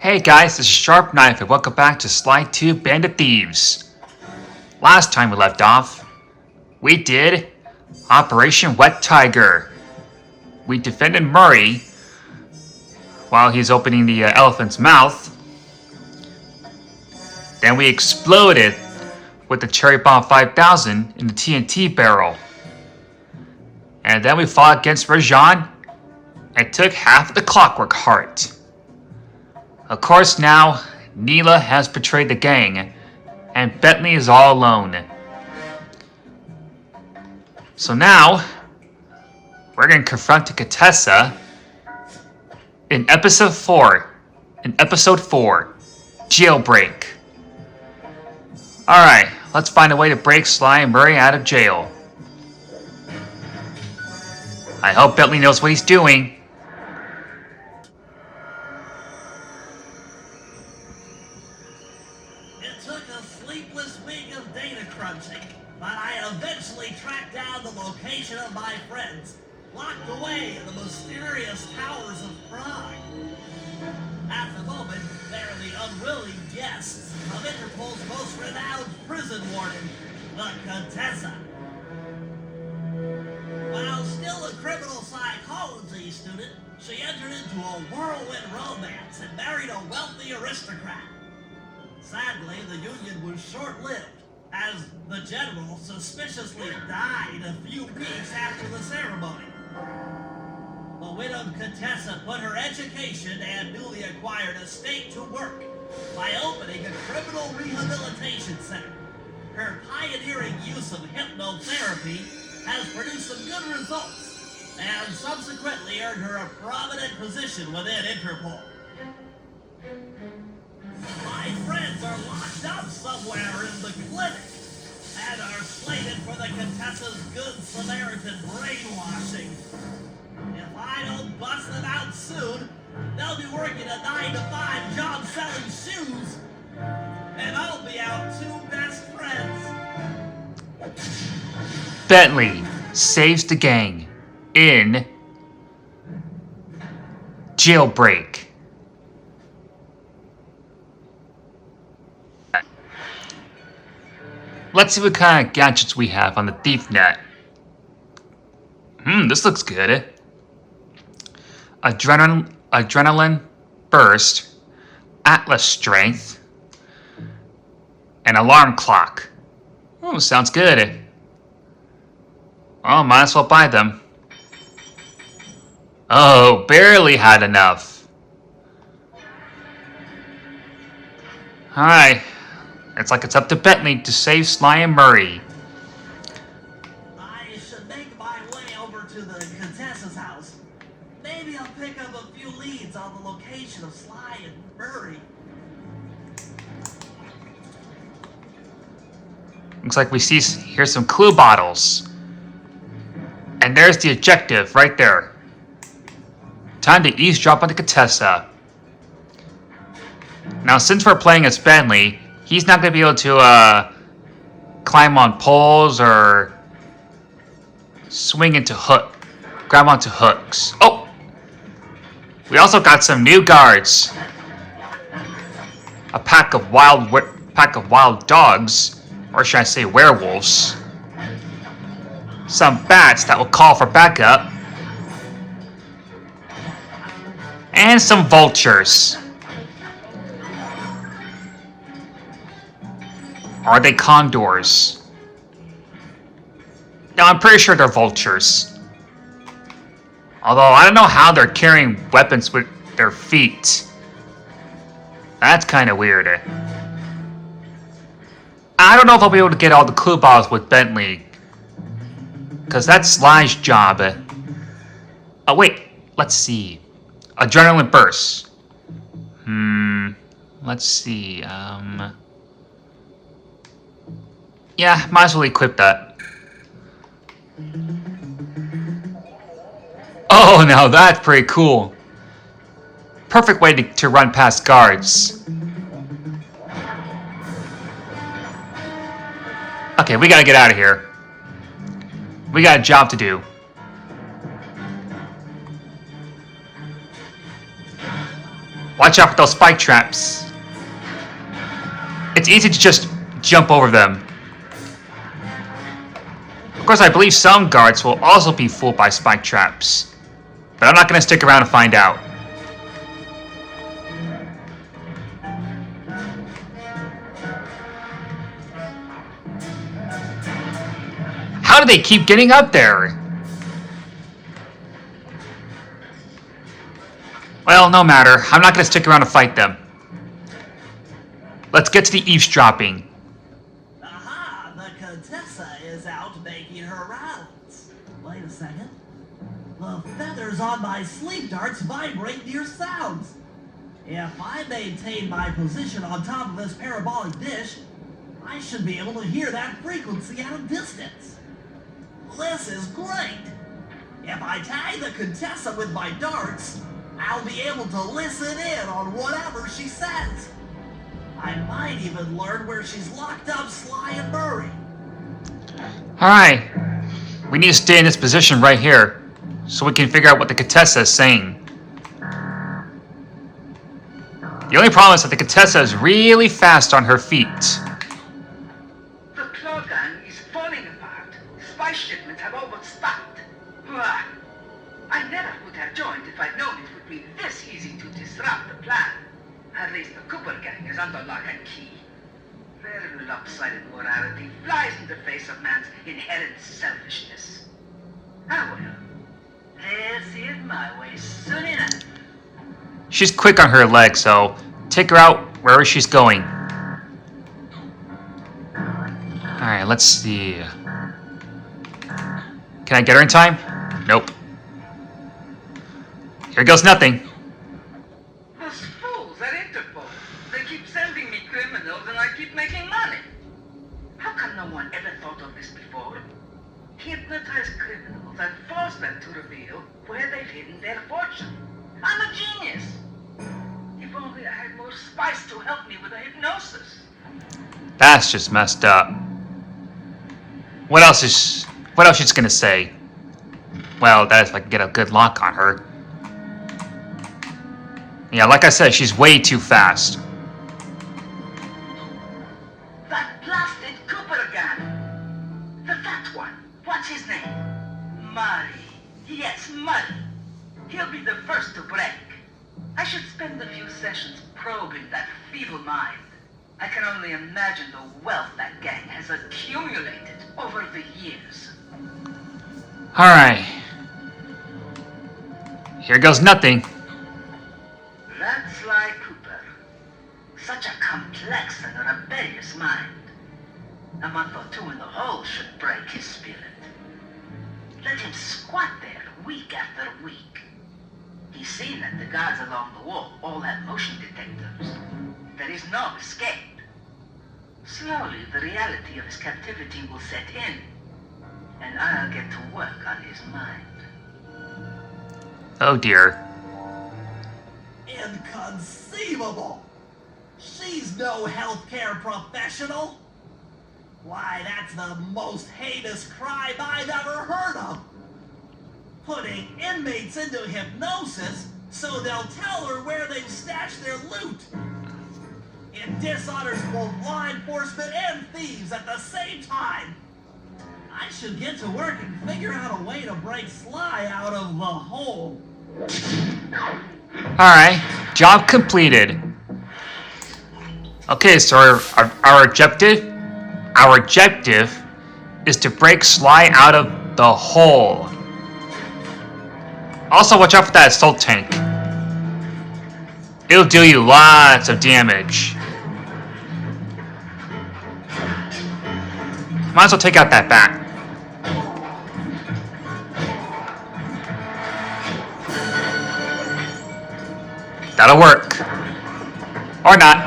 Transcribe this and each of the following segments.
Hey guys, this is Sharp Knife and welcome back to Slide 2 Bandit Thieves. Last time we left off, we did Operation Wet Tiger. We defended Murray while he's opening the elephant's mouth. Then we exploded with the Cherry Bomb 5000 in the TNT barrel. And then we fought against Rajan and took half the Clockwork Heart. Of course now, Neela has betrayed the gang, and Bentley is all alone. So now, we're going to confront the Contessa in episode 4. Jailbreak. Alright, let's find a way to break Sly and Murray out of jail. I hope Bentley knows what he's doing. Of my friends, locked away in the mysterious towers of Prague. At the moment, they're the unwilling guests of Interpol's most renowned prison warden, the Contessa. While still a criminal psychology student, she entered into a whirlwind romance and married a wealthy aristocrat. Sadly, the union was short-lived, as the general suspiciously died a few weeks after the ceremony. The widowed Contessa put her education and newly acquired estate to work by opening a criminal rehabilitation center. Her pioneering use of hypnotherapy has produced some good results, and subsequently earned her a prominent position within Interpol. My friends are locked up somewhere in the clinic and are slated for the Contessa's Good Samaritan brainwashing. If I don't bust them out soon, they'll be working a 9-to-5 job selling shoes, and I'll be out two best friends. Bentley saves the gang in Jailbreak. Let's see what kind of gadgets we have on the thief net. This looks good. Adrenaline burst, Atlas strength, an alarm clock. Oh, sounds good. Well, might as well buy them. Oh, barely had enough. Alright. It's like it's up to Bentley to save Sly and Murray. I should make my way over to the Contessa's house. Maybe I'll pick up a few leads on the location of Sly and Murray. Looks like here's some clue bottles. And there's the objective right there. Time to eavesdrop on the Contessa. Now, since we're playing as Bentley, he's not going to be able to climb on poles or grab onto hooks. Oh! We also got some new guards. A pack of wild dogs, or should I say werewolves. Some bats that will call for backup. And some vultures. Are they condors? No, I'm pretty sure they're vultures. Although, I don't know how they're carrying weapons with their feet. That's kind of weird. I don't know if I'll be able to get all the clue bottles with Bentley. Because that's Sly's job. Oh, wait. Let's see. Adrenaline burst. Let's see. Yeah, might as well equip that. Oh, now that's pretty cool. Perfect way to run past guards. Okay, we gotta get out of here. We got a job to do. Watch out for those spike traps. It's easy to just jump over them. Of course, I believe some guards will also be fooled by spike traps. But I'm not going to stick around to find out. How do they keep getting up there? Well, no matter. I'm not going to stick around to fight them. Let's get to the eavesdropping. Aha! The Contessa is out making her rounds. Wait a second. The feathers on my sleep darts vibrate near sounds. If I maintain my position on top of this parabolic dish, I should be able to hear that frequency at a distance. This is great. If I tag the Contessa with my darts, I'll be able to listen in on whatever she says. I might even learn where she's locked up Sly and Murray. Alright. We need to stay in this position right here, so we can figure out what the Contessa is saying. The only problem is that the Contessa is really fast on her feet. The claw gun is falling apart. Spy shipments have overstocked. I never would have joined if I'd known it would be this easy to disrupt the plan. At least the Cooper gang is under lock and key. Their lopsided morality flies in the face of man's inherent selfishness. Ah well, they'll see it my way soon enough. She's quick on her legs, so take her out wherever she's going. Alright, let's see. Can I get her in time? Nope. Here goes nothing. Those fools at Interpol. They keep sending me criminals and I keep making money. How come no one ever thought of this before? Hypnotize criminals and force them to reveal where they've hidden their fortune. I'm a genius. If only I had more spice to help me with the hypnosis. That's just messed up. What else she's gonna say? Well, that is if I can get a good lock on her. Yeah, like I said, she's way too fast. That blasted Cooper gun. The fat one. What's his name? Murray. Yes, Murray. He'll be the first to break. I should spend a few sessions probing that feeble mind. I can only imagine the wealth that gang has accumulated over the years. Alright. Here goes nothing. That's Sly Cooper. Such a complex and rebellious mind. A month or two in the hole should break his spirit. Let him squat there week after week. He's seen that the guards along the wall all have motion detectors. There is no escape. Slowly, the reality of his captivity will set in, and I'll get to work on his mind. Oh dear. Inconceivable! She's no healthcare professional! Why, that's the most heinous crime I've ever heard of! Putting inmates into hypnosis so they'll tell her where they've stashed their loot! It dishonors both law enforcement and thieves at the same time! I should get to work and figure out a way to break Sly out of the hole. Alright, job completed. Okay, so our objective is to break Sly out of the hole. Also, watch out for that assault tank. It'll do you lots of damage. Might as well take out that bat. That'll work. Or not.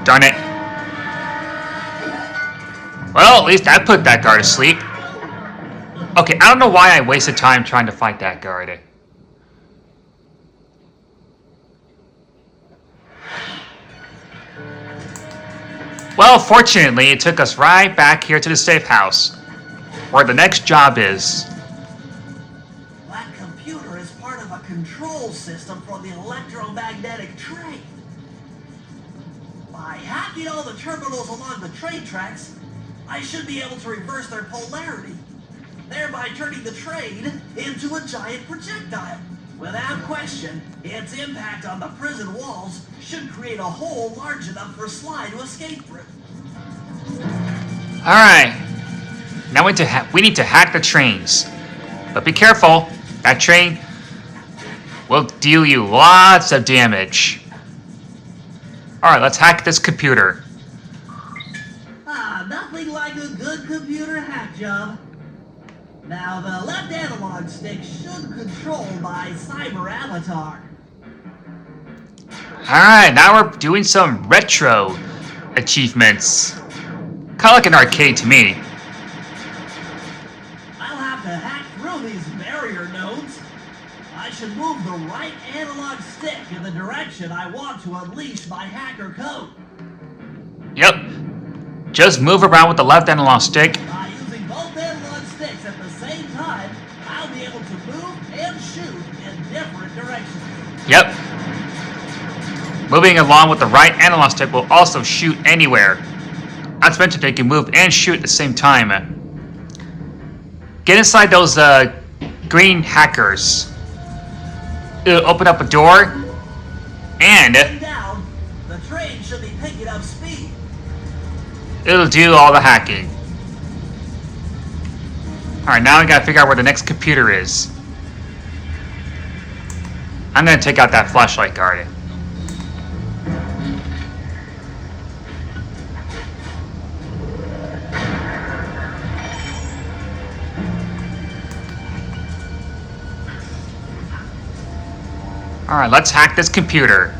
Darn it. Well, at least I put that guard to sleep. Okay, I don't know why I wasted time trying to fight that guard. Well, fortunately, it took us right back here to the safe house, where the next job is. That computer is part of a control system for the electromagnetic blocking all the terminals along the train tracks, I should be able to reverse their polarity, thereby turning the train into a giant projectile. Without question, its impact on the prison walls should create a hole large enough for Sly to escape through. Alright. Now we need to hack the trains. But be careful. That train will deal you lots of damage. Alright, let's hack this computer. Nothing like a good computer hack job. Now, the left analog stick should control my cyber avatar. Alright, now we're doing some retro achievements. Kind of like an arcade to me. I'll have to hack through these barrier nodes. I should move the right analog stick in the direction I want to unleash my hacker code. Yep. Just move around with the left analog stick. By using both analog sticks at the same time, I'll be able to move and shoot in different directions. Yep. Moving along with the right analog stick will also shoot anywhere. Not to mention they can move and shoot at the same time. Get inside those green hackers. It'll open up a door. And Down, the train should be picking up speed. it'll do all the hacking. Alright, now we gotta figure out where the next computer is. I'm gonna take out that flashlight guard. Alright, let's hack this computer.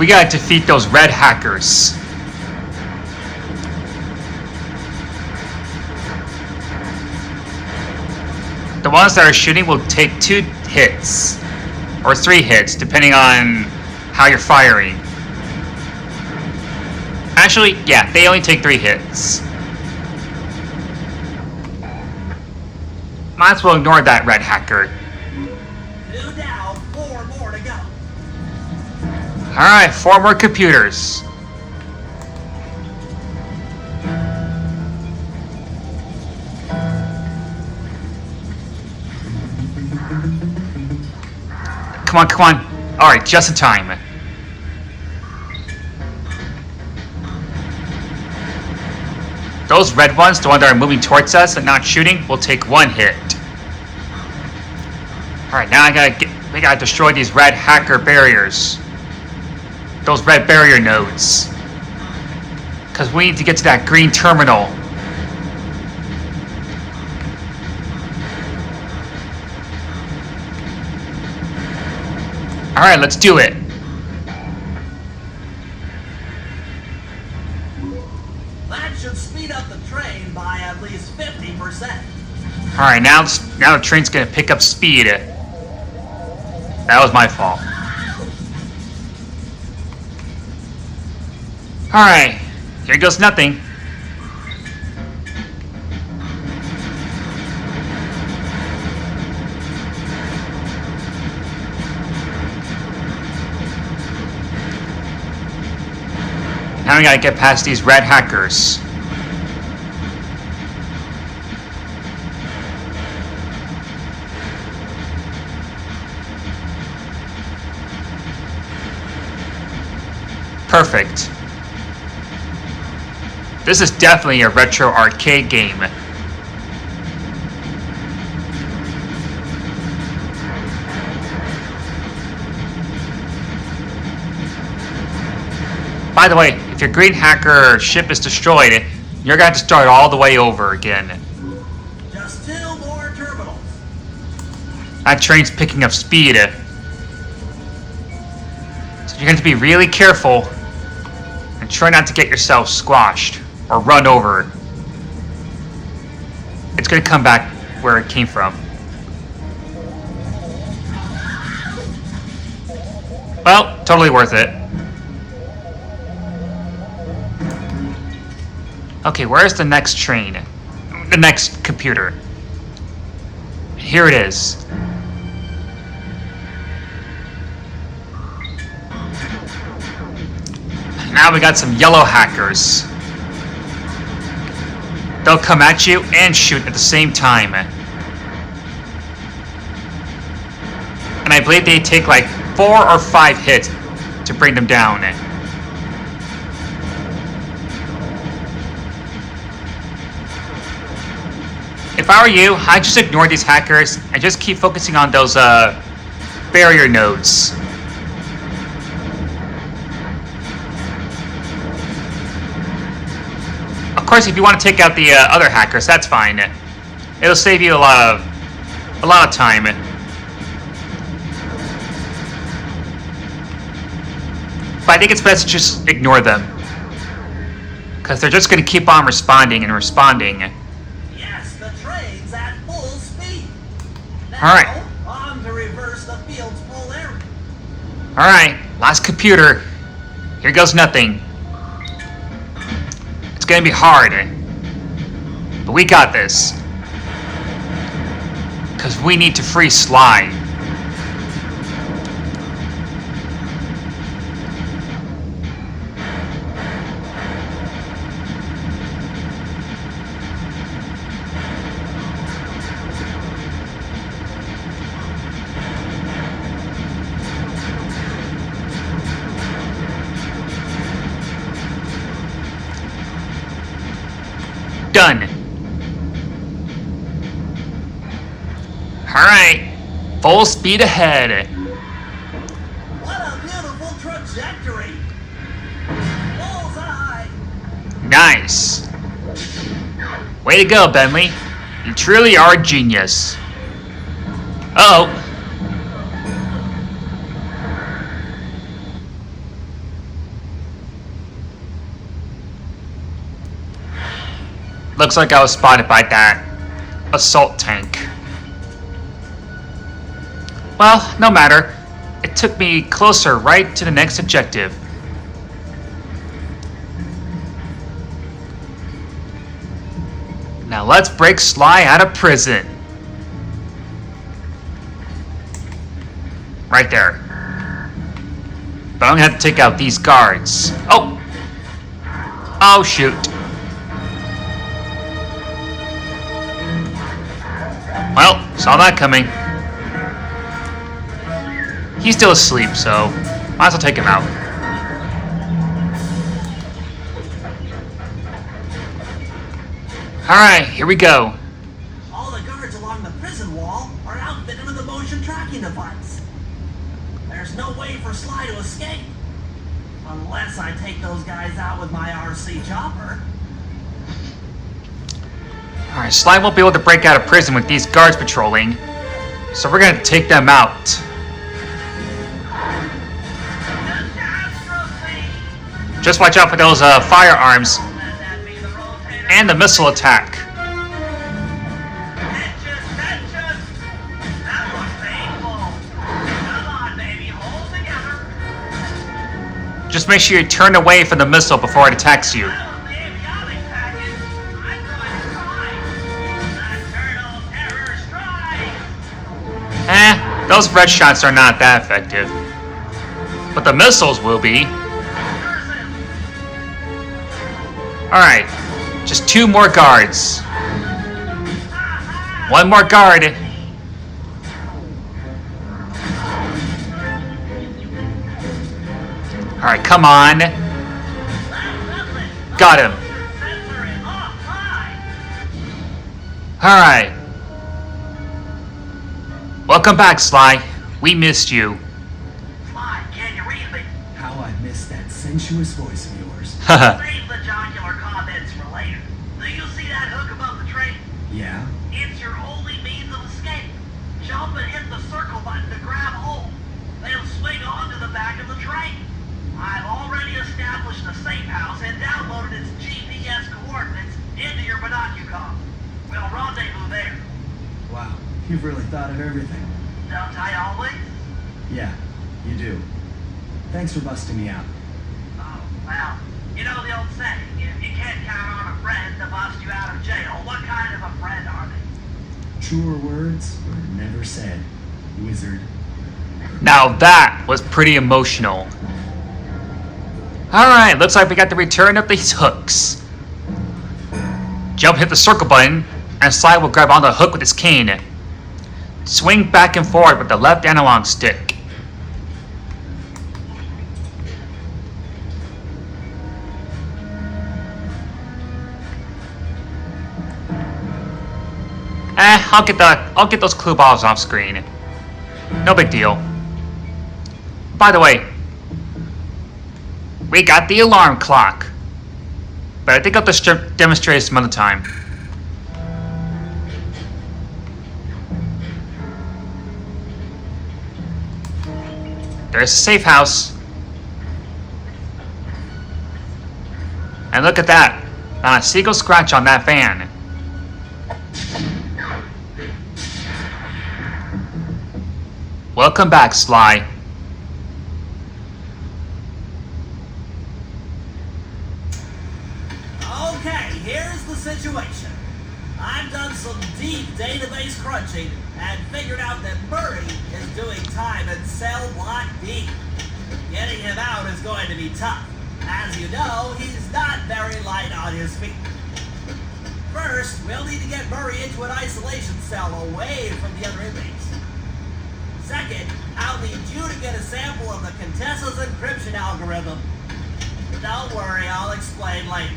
We gotta defeat those red hackers. The ones that are shooting will take 2 hits. Or 3 hits, depending on how you're firing. Actually, yeah, they only take 3 hits. Might as well ignore that red hacker. 2 down, 4 more to go. Alright, 4 more computers. Come on, come on. Alright, just in time. Those red ones, the ones that are moving towards us and not shooting, will take 1 hit. Alright, now we gotta destroy these red hacker barriers. Those red barrier nodes. Because we need to get to that green terminal. Alright, let's do it. That should speed up the train by at least 50%. Alright, now the train's gonna pick up speed. That was my fault. Alright, here goes nothing. Now we gotta get past these red hackers. Perfect. This is definitely a retro arcade game. By the way, if your green hacker ship is destroyed, you're going to have to start all the way over again. Just 2 more terminals. That train's picking up speed. So you're going to be really careful and try not to get yourself squashed or run over. It's going to come back where it came from. Well, totally worth it. Okay, where's the next train? The next computer. Here it is. Now we got some yellow hackers. They'll come at you and shoot at the same time. And I believe they take like 4 or 5 hits to bring them down. If I were you, I'd just ignore these hackers and just keep focusing on those barrier nodes. Of course, if you want to take out the other hackers, that's fine. It'll save you a lot of time. But I think it's best to just ignore them, because they're just going to keep on responding and responding. Yes, the train's at full speed. Now, All right. on to reverse the field's polarity. All right, last computer. Here goes nothing. It's going to be hard, but we got this, because we need to free Sly. Done. Alright, full speed ahead. What a beautiful trajectory. Bullseye. Nice. Way to go, Bentley. You truly are a genius. Uh-oh. Looks like I was spotted by that assault tank. Well, no matter. It took me closer right to the next objective. Now let's break Sly out of prison. Right there. But I'm gonna have to take out these guards. Oh! Oh, shoot. Well, saw that coming. He's still asleep, so might as well take him out. Alright, here we go. All the guards along the prison wall are outfitted with a motion tracking device. There's no way for Sly to escape. Unless I take those guys out with my RC chopper. Alright, Sly won't be able to break out of prison with these guards patrolling, so we're gonna take them out. Just watch out for those firearms and the missile attack. Just make sure you turn away from the missile before it attacks you. Those red shots are not that effective. But the missiles will be. Alright, just 2 more guards. 1 more guard. Alright, come on. Got him. Alright. Welcome back, Sly. We missed you. Sly, can you read me? How I missed that sensuous voice of yours. Save the jocular comments for later. Do you see that hook above the train? Yeah? It's your only means of escape. Jump and hit the circle button to grab hold. They'll swing onto the back of the train. I've already established the safe house and downloaded its GPS coordinates into your binocular. We'll rendezvous there. Wow, you've really thought of everything. Don't I always? Yeah, you do. Thanks for busting me out. Oh, well, you know the old saying, if you can't count on a friend to bust you out of jail, what kind of a friend are they? Truer words were never said, wizard. Now that was pretty emotional. Alright, looks like we got the return of these hooks. Jump, hit the circle button, and Sly will grab onto the hook with his cane. Swing back and forward with the left analog stick. I'll get those clue balls off screen. No big deal. By the way, we got the alarm clock. But I think I'll just demonstrate it some other time. There's a safe house. And look at that. Not a single scratch on that fan. Welcome back, Sly. Okay, here's the situation. I've done some deep database crunching and figured out that Murray is doing time in cell block D. Getting him out is going to be tough. As you know, he's not very light on his feet. First, we'll need to get Murray into an isolation cell away from the other inmates. Second, I'll need you to get a sample of the Contessa's encryption algorithm. Don't worry, I'll explain later.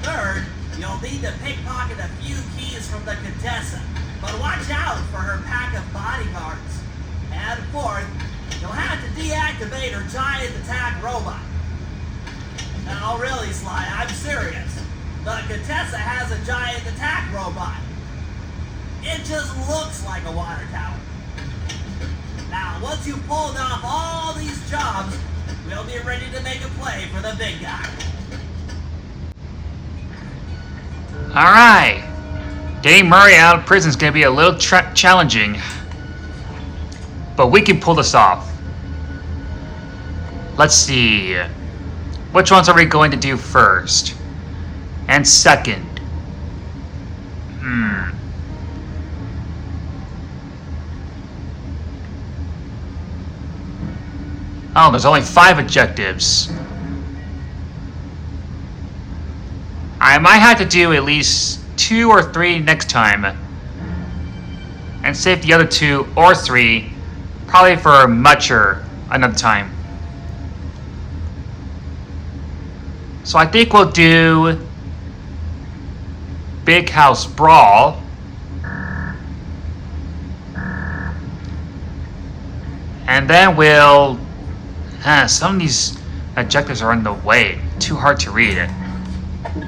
Third, you'll need to pickpocket a few keys from the Contessa, but watch out for her pack of bodyguards. And fourth, you'll have to deactivate her giant attack robot. No, really, Sly, I'm serious. The Contessa has a giant attack robot. It just looks like a water tower. Now, once you've pulled off all these jobs, we'll be ready to make a play for the big guy. Alright. Getting Murray out of prison is going to be a little challenging. But we can pull this off. Let's see. Which ones are we going to do first? And second? Oh, there's only 5 objectives. I might have to do at least 2 or 3 next time. And save the other 2 or 3 probably for mucher another time. So I think we'll do Big House Brawl. And then we'll... some of these objectives are in the way. Too hard to read.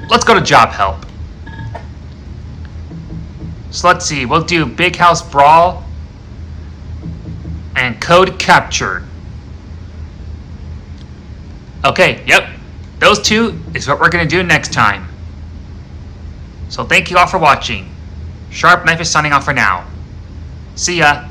Let's go to Job Help. So let's see. We'll do Big House Brawl and Code Captured. Okay, yep. Those 2 is what we're going to do next time. So thank you all for watching. Sharp Knife is signing off for now. See ya.